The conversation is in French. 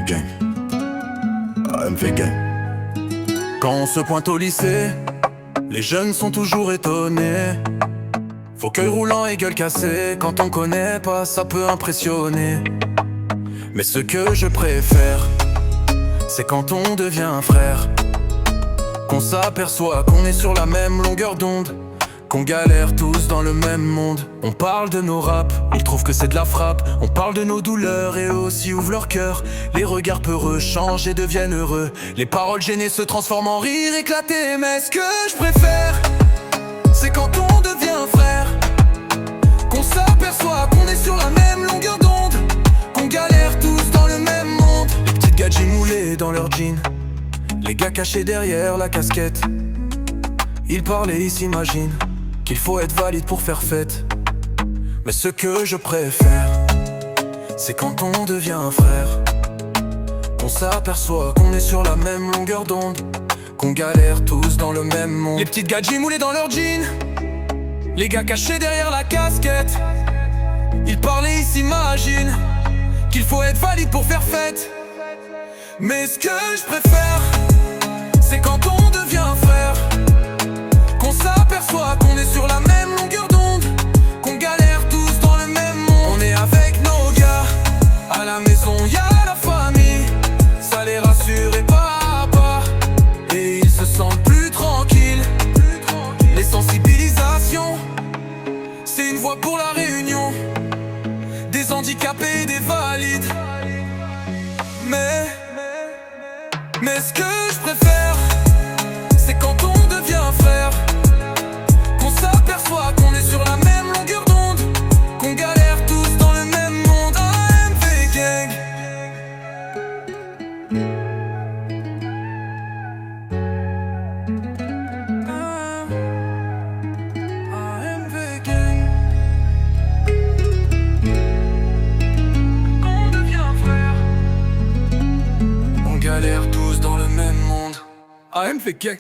Gang. AMV Gang. Quand on se pointe au lycée, les jeunes sont toujours étonnés. Fauteuil roulant et gueule cassée, quand on connaît pas, ça peut impressionner. Mais ce que je préfère, c'est quand on devient un frère, qu'on s'aperçoit qu'on est sur la même longueur d'onde, qu'on galère tous dans le même monde. On parle de nos raps, ils trouvent que c'est de la frappe. On parle de nos douleurs et eux aussi ouvrent leur cœur. Les regards peureux changent et deviennent heureux. Les paroles gênées se transforment en rire éclaté. Mais ce que je préfère, c'est quand on devient un frère, qu'on s'aperçoit qu'on est sur la même longueur d'onde, qu'on galère tous dans le même monde. Les petites gadgets moulés dans leurs jeans, les gars cachés derrière la casquette. Ils parlent et ils s'imaginent qu'il faut être valide pour faire fête. Mais ce que je préfère, c'est quand on devient un frère, qu'on s'aperçoit qu'on est sur la même longueur d'onde, qu'on galère tous dans le même monde. Les petites gadgets moulés dans leurs jeans, les gars cachés derrière la casquette. Ils parlent et ils s'imaginent qu'il faut être valide pour faire fête. Mais ce que je préfère, c'est quand on devient un frère, qu'on s'aperçoit qu'on est sur la même longueur d'onde, qu'on galère tous dans le même monde. On est avec nos gars, à la maison y'a la famille, ça les rassure et pas à pas, et ils se sentent plus tranquilles. Les sensibilisations, c'est une voix pour la réunion des handicapés et des valides. Mais ce que je préfère, c'est quand on devient un frère, qu'on s'aperçoit qu'on est sur la même longueur d'onde, qu'on galère tous dans le même monde. AMV Gang. AMV Gang. On devient un frère, on galère tous dans le même monde. AMV Gang.